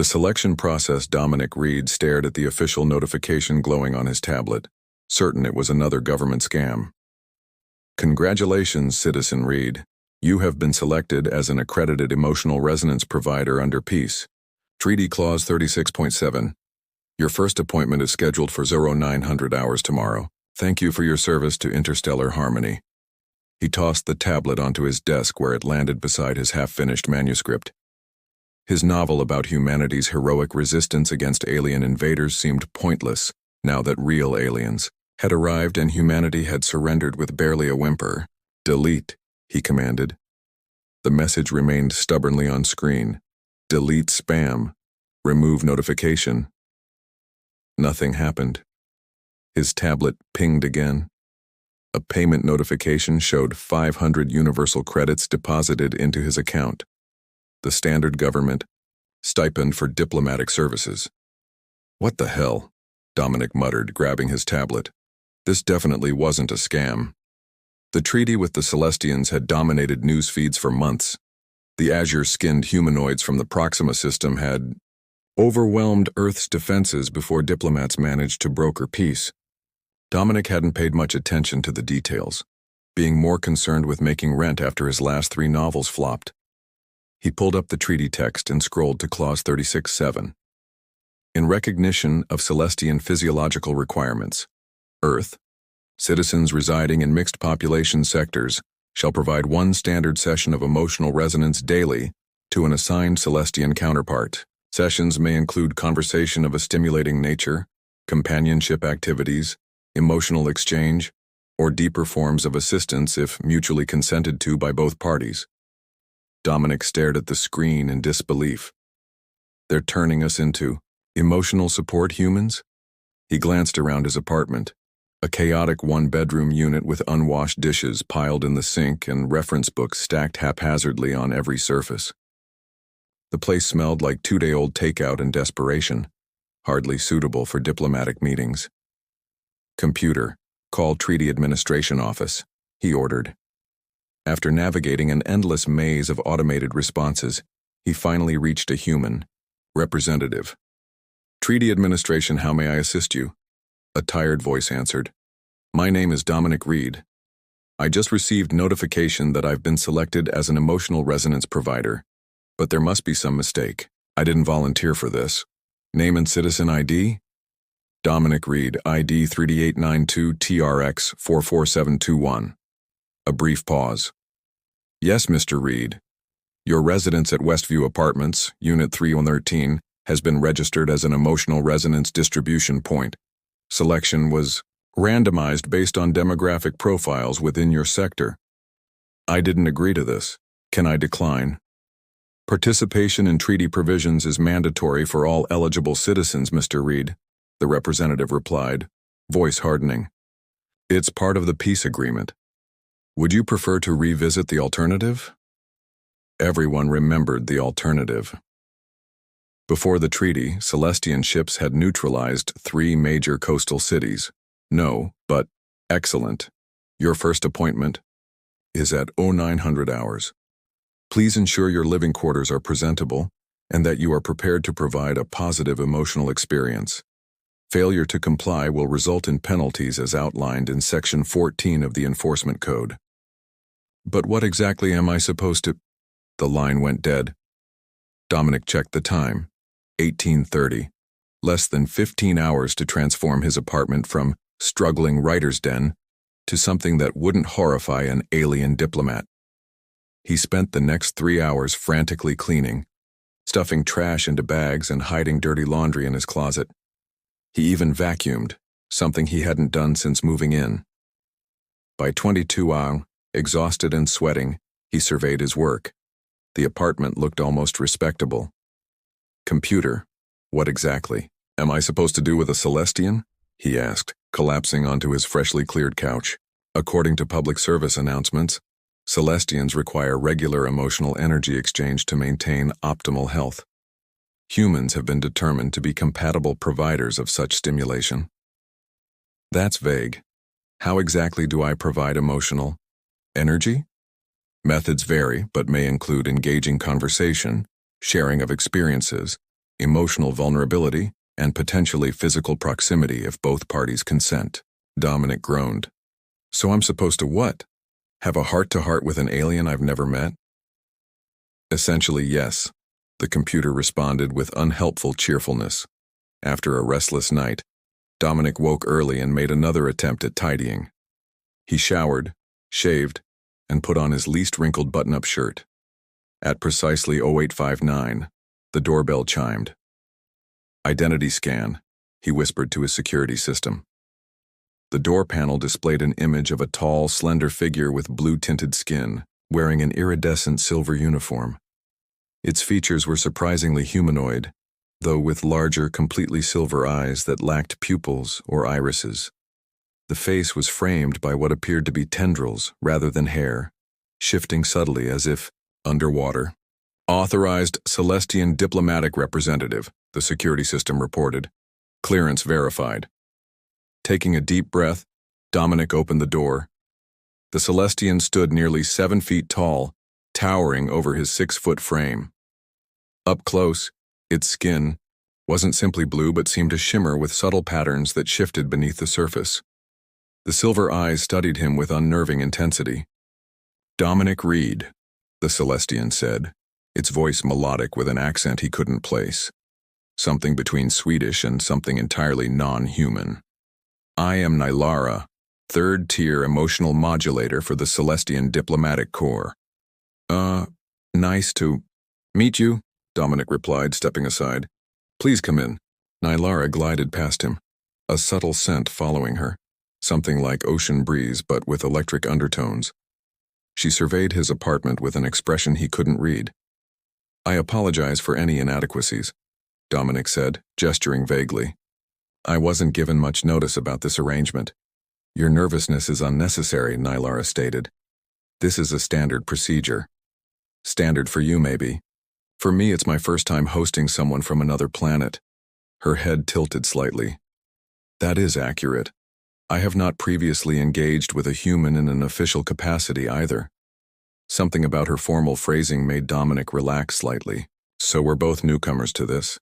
The selection process. Dominic Reed stared at the official notification glowing on his tablet, certain it was another government scam. Congratulations, Citizen Reed. You have been selected as an accredited emotional resonance provider under Peace. Treaty Clause 36.7. Your first appointment is scheduled for 0900 hours tomorrow. Thank you for your service to interstellar harmony. He tossed the tablet onto his desk where it landed beside his half-finished manuscript. His novel about humanity's heroic resistance against alien invaders seemed pointless now that real aliens had arrived and humanity had surrendered with barely a whimper. Delete, he commanded. The message remained stubbornly on screen. Delete spam. Remove notification. Nothing happened. His tablet pinged again. A payment notification showed 500 universal credits deposited into his account. The standard government stipend for diplomatic services. What the hell? Dominic muttered, grabbing his tablet. This definitely wasn't a scam. The treaty with the Celestians had dominated news feeds for months. The azure-skinned humanoids from the Proxima system had overwhelmed Earth's defenses before diplomats managed to broker peace. Dominic hadn't paid much attention to the details, being more concerned with making rent after his last 3 novels flopped. He pulled up the treaty text and scrolled to Clause 36.7. In recognition of Celestian physiological requirements, Earth, citizens residing in mixed population sectors shall provide 1 standard session of emotional resonance daily to an assigned Celestian counterpart. Sessions may include conversation of a stimulating nature, companionship activities, emotional exchange, or deeper forms of assistance if mutually consented to by both parties. Dominic stared at the screen in disbelief. They're turning us into emotional support humans? He glanced around his apartment, a chaotic 1-bedroom unit with unwashed dishes piled in the sink and reference books stacked haphazardly on every surface. The place smelled like 2-day-old takeout and desperation, hardly suitable for diplomatic meetings. Computer, call Treaty Administration Office, he ordered. After navigating an endless maze of automated responses, he finally reached a human representative. Treaty Administration, how may I assist you? A tired voice answered. My name is Dominic Reed. I just received notification that I've been selected as an emotional resonance provider, but there must be some mistake. I didn't volunteer for this. Name and citizen ID? Dominic Reed, ID 3892TRX44721. A brief pause. Yes, Mr. Reed. Your residence at Westview Apartments, Unit 3113, has been registered as an emotional resonance distribution point. Selection was randomized based on demographic profiles within your sector. I didn't agree to this. Can I decline? Participation in treaty provisions is mandatory for all eligible citizens, Mr. Reed, the representative replied, voice hardening. It's part of the peace agreement. Would you prefer to revisit the alternative? Everyone remembered the alternative. Before the treaty, Celestian ships had neutralized 3 major coastal cities. No, but excellent. Your first appointment is at 0900 hours. Please ensure your living quarters are presentable and that you are prepared to provide a positive emotional experience. Failure to comply will result in penalties as outlined in Section 14 of the Enforcement Code. But what exactly am I supposed to? The line went dead. Dominic checked the time. 18:30. Less than 15 hours to transform his apartment from struggling writer's den to something that wouldn't horrify an alien diplomat. He spent the next 3 hours frantically cleaning, stuffing trash into bags and hiding dirty laundry in his closet. He even vacuumed, something he hadn't done since moving in. By 22 hours, exhausted and sweating, he surveyed his work. The apartment looked almost respectable. Computer, what exactly am I supposed to do with a Celestian? He asked, collapsing onto his freshly cleared couch. According to public service announcements, Celestians require regular emotional energy exchange to maintain optimal health. Humans have been determined to be compatible providers of such stimulation. That's vague. How exactly do I provide emotional energy? Methods vary, but may include engaging conversation, sharing of experiences, emotional vulnerability, and potentially physical proximity if both parties consent. Dominic groaned. So I'm supposed to what? Have a heart-to-heart with an alien I've never met? Essentially, yes. The computer responded with unhelpful cheerfulness. After a restless night, Dominic woke early and made another attempt at tidying. He showered, shaved, and put on his least wrinkled button-up shirt. At precisely 0859, the doorbell chimed. Identity scan, he whispered to his security system. The door panel displayed an image of a tall, slender figure with blue-tinted skin, wearing an iridescent silver uniform. Its features were surprisingly humanoid, though with larger, completely silver eyes that lacked pupils or irises. The face was framed by what appeared to be tendrils rather than hair, shifting subtly as if underwater. Authorized Celestian diplomatic representative, the security system reported. Clearance verified. Taking a deep breath, Dominic opened the door. The Celestian stood nearly 7 feet tall, towering over his 6-foot frame. Up close, its skin wasn't simply blue but seemed to shimmer with subtle patterns that shifted beneath the surface. The silver eyes studied him with unnerving intensity. Dominic Reed, the Celestian said, its voice melodic with an accent he couldn't place. Something between Swedish and something entirely non-human. I am Nylara, 3rd-tier emotional modulator for the Celestian Diplomatic Corps. Nice to meet you, Dominic replied, stepping aside. Please come in. Nylara glided past him, a subtle scent following her, something like ocean breeze but with electric undertones. She surveyed his apartment with an expression he couldn't read. I apologize for any inadequacies, Dominic said, gesturing vaguely. I wasn't given much notice about this arrangement. Your nervousness is unnecessary, Nylara stated. This is a standard procedure. Standard for you, maybe. For me, it's my first time hosting someone from another planet. Her head tilted slightly. That is accurate. I have not previously engaged with a human in an official capacity either. Something about her formal phrasing made Dominic relax slightly. So we're both newcomers to this.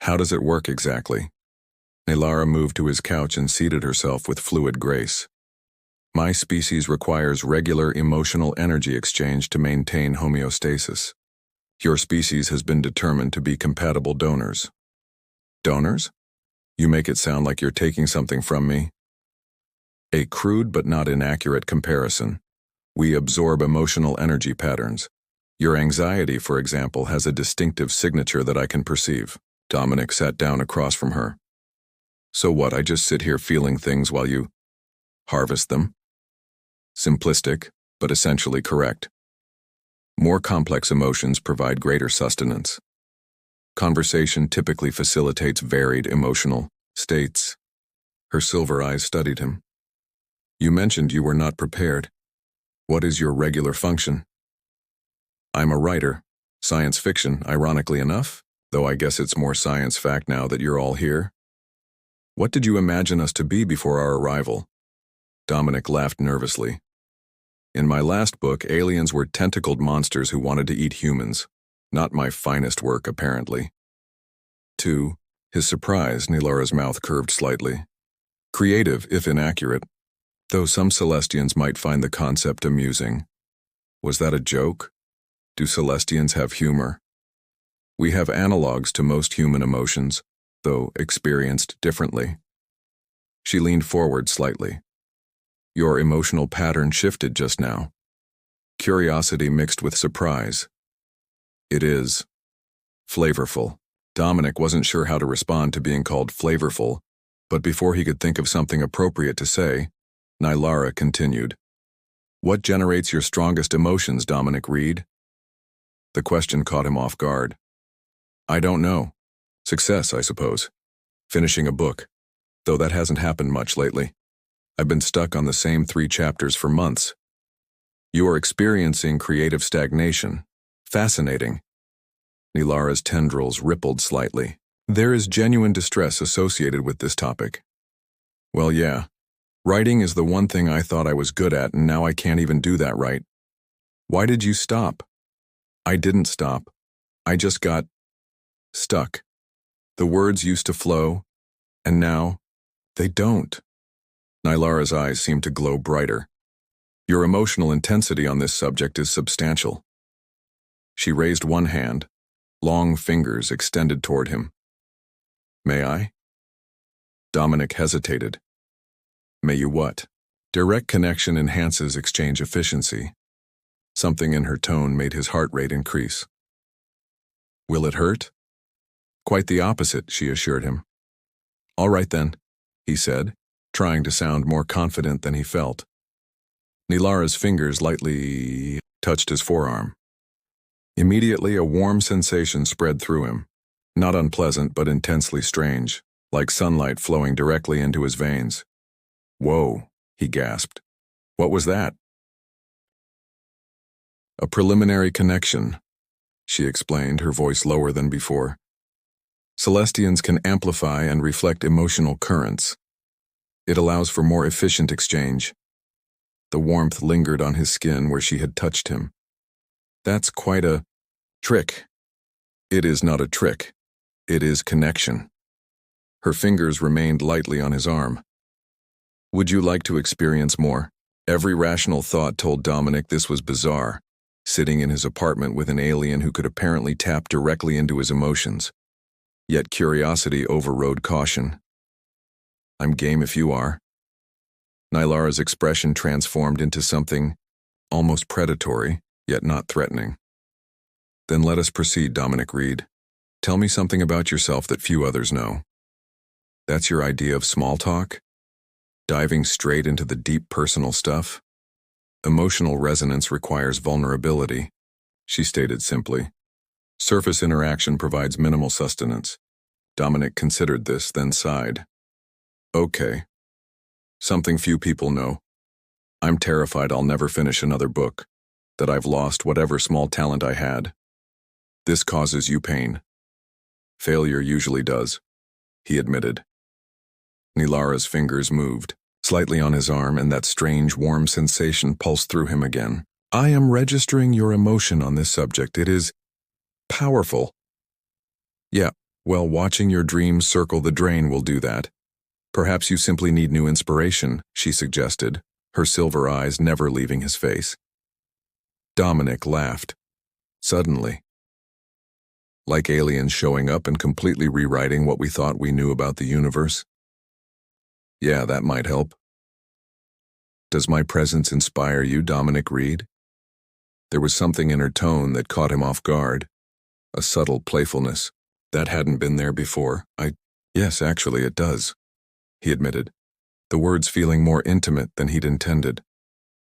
How does it work exactly? Nylara moved to his couch and seated herself with fluid grace. My species requires regular emotional energy exchange to maintain homeostasis. Your species has been determined to be compatible donors. Donors? You make it sound like you're taking something from me. A crude but not inaccurate comparison. We absorb emotional energy patterns. Your anxiety, for example, has a distinctive signature that I can perceive. Dominic sat down across from her. So what, I just sit here feeling things while you harvest them? Simplistic, but essentially correct. More complex emotions provide greater sustenance. Conversation typically facilitates varied emotional states. Her silver eyes studied him. You mentioned you were not prepared. What is your regular function? I'm a writer. Science fiction, ironically enough, though I guess it's more science fact now that you're all here. What did you imagine us to be before our arrival? Dominic laughed nervously. In my last book, aliens were tentacled monsters who wanted to eat humans. Not my finest work, apparently. To his surprise, Nylara's mouth curved slightly. Creative, if inaccurate, though some Celestians might find the concept amusing. Was that a joke? Do Celestians have humor? We have analogues to most human emotions, though experienced differently. She leaned forward slightly. Your emotional pattern shifted just now. Curiosity mixed with surprise. It is flavorful. Dominic wasn't sure how to respond to being called flavorful, but before he could think of something appropriate to say, Nylara continued. What generates your strongest emotions, Dominic Reed? The question caught him off guard. I don't know. Success, I suppose. Finishing a book, though that hasn't happened much lately. I've been stuck on the same 3 chapters for months. You are experiencing creative stagnation. Fascinating. Nylara's tendrils rippled slightly. There is genuine distress associated with this topic. Well, yeah. Writing is the one thing I thought I was good at, and now I can't even do that right. Why did you stop? I didn't stop. I just got stuck. The words used to flow, and now, they don't. Nylara's eyes seemed to glow brighter. Your emotional intensity on this subject is substantial. She raised one hand, long fingers extended toward him. May I? Dominic hesitated. May you what? Direct connection enhances exchange efficiency. Something in her tone made his heart rate increase. Will it hurt? Quite the opposite, she assured him. All right then, he said, trying to sound more confident than he felt. Nylara's fingers lightly touched his forearm. Immediately, a warm sensation spread through him. Not unpleasant, but intensely strange, like sunlight flowing directly into his veins. Whoa, he gasped. What was that? A preliminary connection, she explained, her voice lower than before. Celestians can amplify and reflect emotional currents. It allows for more efficient exchange. The warmth lingered on his skin where she had touched him. That's quite a trick. It is not a trick. It is connection. Her fingers remained lightly on his arm. Would you like to experience more? Every rational thought told Dominic this was bizarre, sitting in his apartment with an alien who could apparently tap directly into his emotions. Yet curiosity overrode caution. I'm game if you are. Nylara's expression transformed into something almost predatory, yet not threatening. Then let us proceed, Dominic Reed. Tell me something about yourself that few others know. That's your idea of small talk? Diving straight into the deep personal stuff? Emotional resonance requires vulnerability, she stated simply. Surface interaction provides minimal sustenance. Dominic considered this, then sighed. Okay. Something few people know. I'm terrified I'll never finish another book, that I've lost whatever small talent I had. This causes you pain. Failure usually does, he admitted. Nylara's fingers moved, slightly on his arm, and that strange warm sensation pulsed through him again. I am registering your emotion on this subject. It is powerful. Yeah, well, watching your dreams circle the drain will do that. Perhaps you simply need new inspiration, she suggested, her silver eyes never leaving his face. Dominic laughed. Suddenly. Like aliens showing up and completely rewriting what we thought we knew about the universe? Yeah, that might help. Does my presence inspire you, Dominic Reed? There was something in her tone that caught him off guard. A subtle playfulness. That hadn't been there before. Yes, actually it does, he admitted, the words feeling more intimate than he'd intended.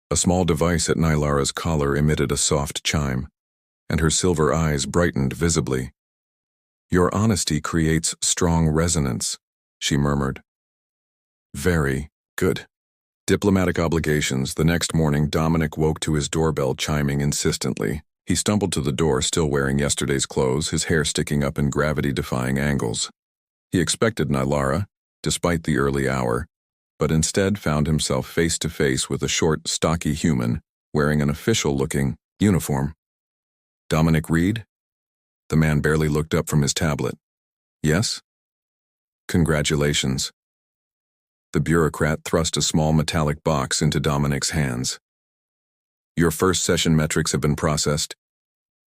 A small device at Nylara's collar emitted a soft chime, and her silver eyes brightened visibly. Your honesty creates strong resonance, she murmured. Very good. Diplomatic obligations. The next morning, Dominic woke to his doorbell chiming insistently. He stumbled to the door, still wearing yesterday's clothes, his hair sticking up in gravity-defying angles. He expected Nylara, despite the early hour, but instead found himself face-to-face with a short, stocky human wearing an official-looking uniform. Dominic Reed? The man barely looked up from his tablet. Yes? Congratulations. The bureaucrat thrust a small metallic box into Dominic's hands. Your first session metrics have been processed.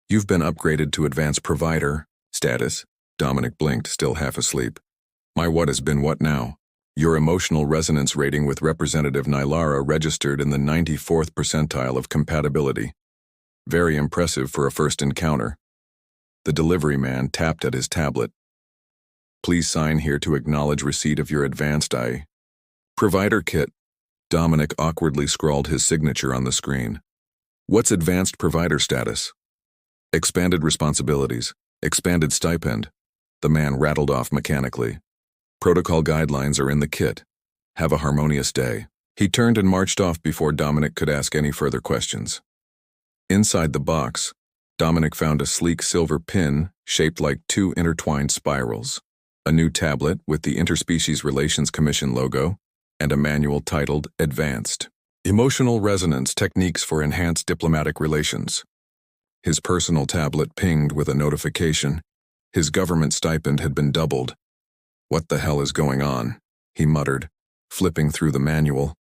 You've been upgraded to advanced provider status. Dominic blinked, still half asleep. My what has been what now? Your emotional resonance rating with Representative Nylara registered in the 94th percentile of compatibility. Very impressive for a first encounter. The delivery man tapped at his tablet. Please sign here to acknowledge receipt of your advanced provider kit. Dominic awkwardly scrawled his signature on the screen. What's advanced provider status? Expanded responsibilities. Expanded stipend. The man rattled off mechanically. Protocol guidelines are in the kit. Have a harmonious day. He turned and marched off before Dominic could ask any further questions. Inside the box, Dominic found a sleek silver pin shaped like two intertwined spirals, a new tablet with the Interspecies Relations Commission logo, and a manual titled Advanced Emotional Resonance Techniques for Enhanced Diplomatic Relations. His personal tablet pinged with a notification. His government stipend had been doubled, "What the hell is going on?" he muttered, flipping through the manual.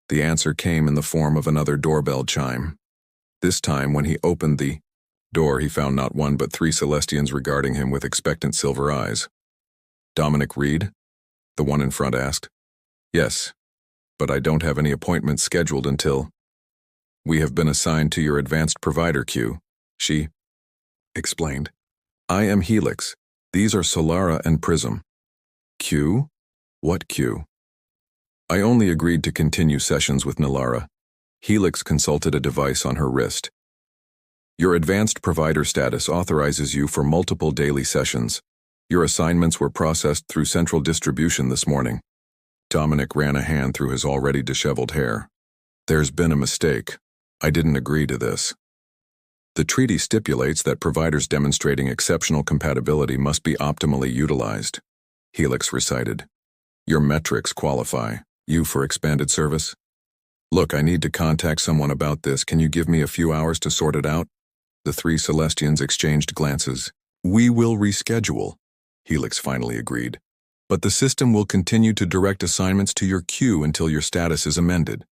The answer came in the form of another doorbell chime. This time, when he opened the door, he found not one but 3 Celestians regarding him with expectant silver eyes. "Dominic Reed?" the one in front asked. "Yes, but I don't have any appointments scheduled until—" "We have been assigned to your advanced provider queue," she explained. "I am Helix. These are Solara and Prism." "Queue? What queue?" "I only agreed to continue sessions with Nilara." Helix consulted a device on her wrist. "Your advanced provider status authorizes you for multiple daily sessions. Your assignments were processed through central distribution this morning." Dominic ran a hand through his already disheveled hair. "There's been a mistake. I didn't agree to this. The treaty stipulates that providers demonstrating exceptional compatibility must be optimally utilized," Helix recited. "Your metrics qualify you for expanded service. Look, I need to contact someone about this. Can you give me a few hours to sort it out?" The 3 Celestians exchanged glances. "We will reschedule," Helix finally agreed. "But the system will continue to direct assignments to your queue until your status is amended."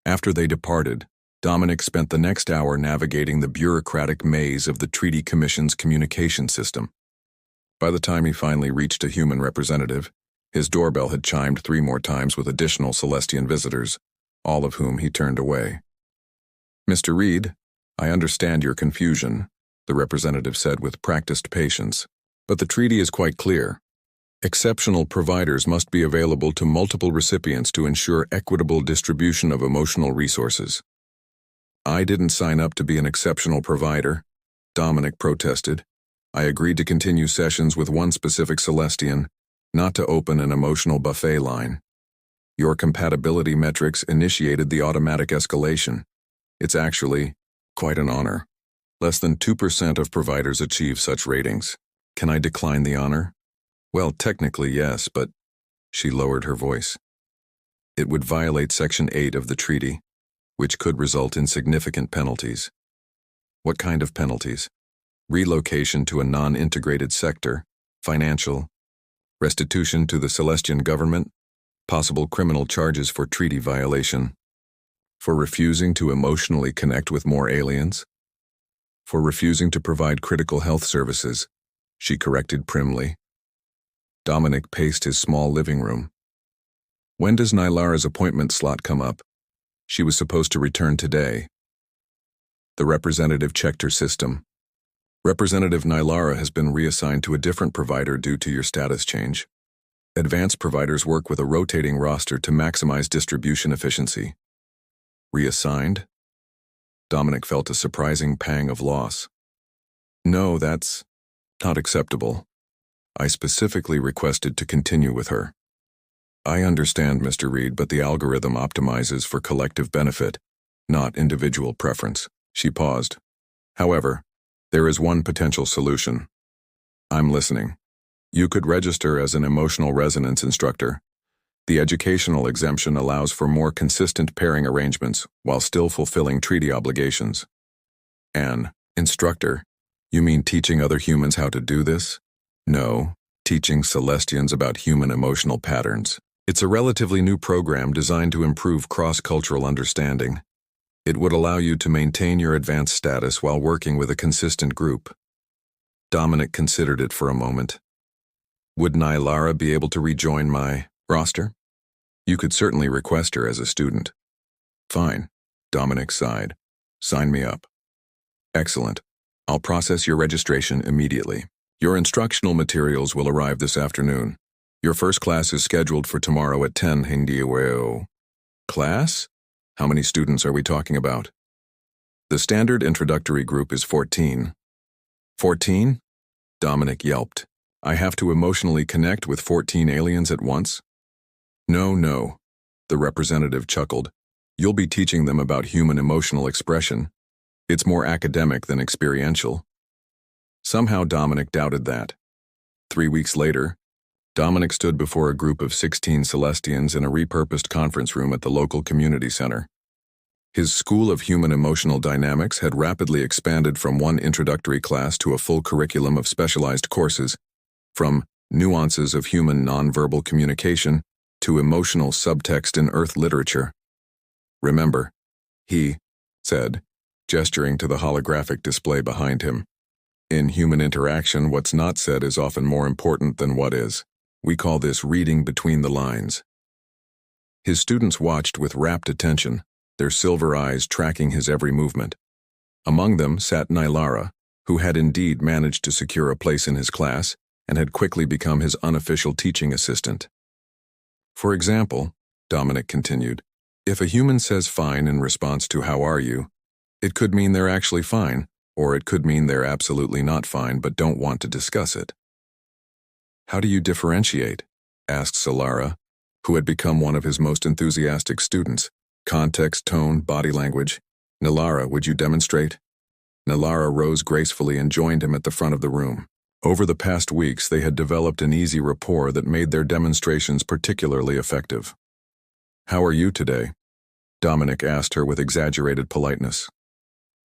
After they departed, Dominic spent the next hour navigating the bureaucratic maze of the Treaty Commission's communication system. By the time he finally reached a human representative, his doorbell had chimed 3 more times with additional Celestian visitors, all of whom he turned away. "Mr. Reed, I understand your confusion," the representative said with practiced patience, "but the treaty is quite clear. Exceptional providers must be available to multiple recipients to ensure equitable distribution of emotional resources." "I didn't sign up to be an exceptional provider," Dominic protested. "I agreed to continue sessions with one specific Celestian, not to open an emotional buffet line. Your compatibility metrics initiated the automatic escalation. It's actually quite an honor. Less than 2% of providers achieve such ratings. Can I decline the honor?" "Well, technically yes, but—" She lowered her voice. "It would violate Section 8 of the treaty, which could result in significant penalties." "What kind of penalties?" "Relocation to a non-integrated sector, financial, restitution to the Celestian government, possible criminal charges for treaty violation, for refusing to emotionally connect with more aliens, for refusing to provide critical health services," she corrected primly. Dominic paced his small living room. "When does Nilara's appointment slot come up? She was supposed to return today." The representative checked her system. "Representative Nilara has been reassigned to a different provider due to your status change. Advanced providers work with a rotating roster to maximize distribution efficiency." "Reassigned?" Dominic felt a surprising pang of loss. "No, that's not acceptable. I specifically requested to continue with her." "I understand, Mr. Reed, but the algorithm optimizes for collective benefit, not individual preference." She paused. "However, there is one potential solution." "I'm listening." "You could register as an emotional resonance instructor. The educational exemption allows for more consistent pairing arrangements while still fulfilling treaty obligations." "An instructor? You mean teaching other humans how to do this?" "No, teaching Celestians about human emotional patterns. It's a relatively new program designed to improve cross-cultural understanding. It would allow you to maintain your advanced status while working with a consistent group." Dominic considered it for a moment. "Would Nilara be able to rejoin my roster?" "You could certainly request her as a student." "Fine," Dominic sighed. "Sign me up." "Excellent. I'll process your registration immediately. Your instructional materials will arrive this afternoon. Your first class is scheduled for tomorrow at 10 Hingdiaweo." "Class? How many students are we talking about?" "The standard introductory group is 14. 14? Dominic yelped. "I have to emotionally connect with 14 aliens at once?" No, the representative chuckled. "You'll be teaching them about human emotional expression. It's more academic than experiential." Somehow Dominic doubted that. 3 weeks later, Dominic stood before a group of 16 Celestians in a repurposed conference room at the local community center. His School of Human Emotional Dynamics had rapidly expanded from one introductory class to a full curriculum of specialized courses, from nuances of human nonverbal communication to emotional subtext in Earth literature. Remember, he said, gesturing to the holographic display behind him. In human interaction, what's not said is often more important than what is. We call this reading between the lines. His students watched with rapt attention, their silver eyes tracking his every movement. Among them sat Nylara, who had indeed managed to secure a place in his class and had quickly become his unofficial teaching assistant. For example, Dominic continued, if a human says fine in response to how are you, it could mean they're actually fine, or it could mean they're absolutely not fine but don't want to discuss it. How do you differentiate? Asked Solara, who had become one of his most enthusiastic students. Context, tone, body language. Nylara, would you demonstrate? Nylara rose gracefully and joined him at the front of the room. Over the past weeks, they had developed an easy rapport that made their demonstrations particularly effective. How are you today? Dominic asked her with exaggerated politeness.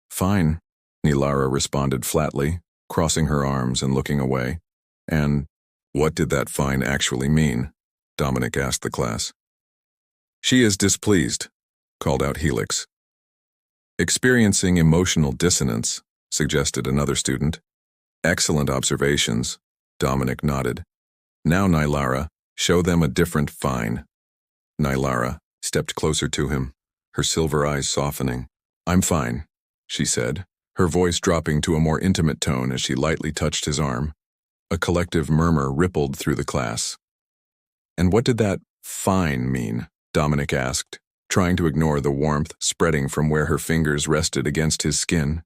Fine, Nylara responded flatly, crossing her arms and looking away. And what did that fine actually mean? Dominic asked the class. She is displeased, called out Helix. Experiencing emotional dissonance, suggested another student. Excellent observations, Dominic nodded. Now, Nylara, show them a different fine. Nylara stepped closer to him, her silver eyes softening. I'm fine, she said, her voice dropping to a more intimate tone as she lightly touched his arm. A collective murmur rippled through the class. And what did that fine mean? Dominic asked, trying to ignore the warmth spreading from where her fingers rested against his skin.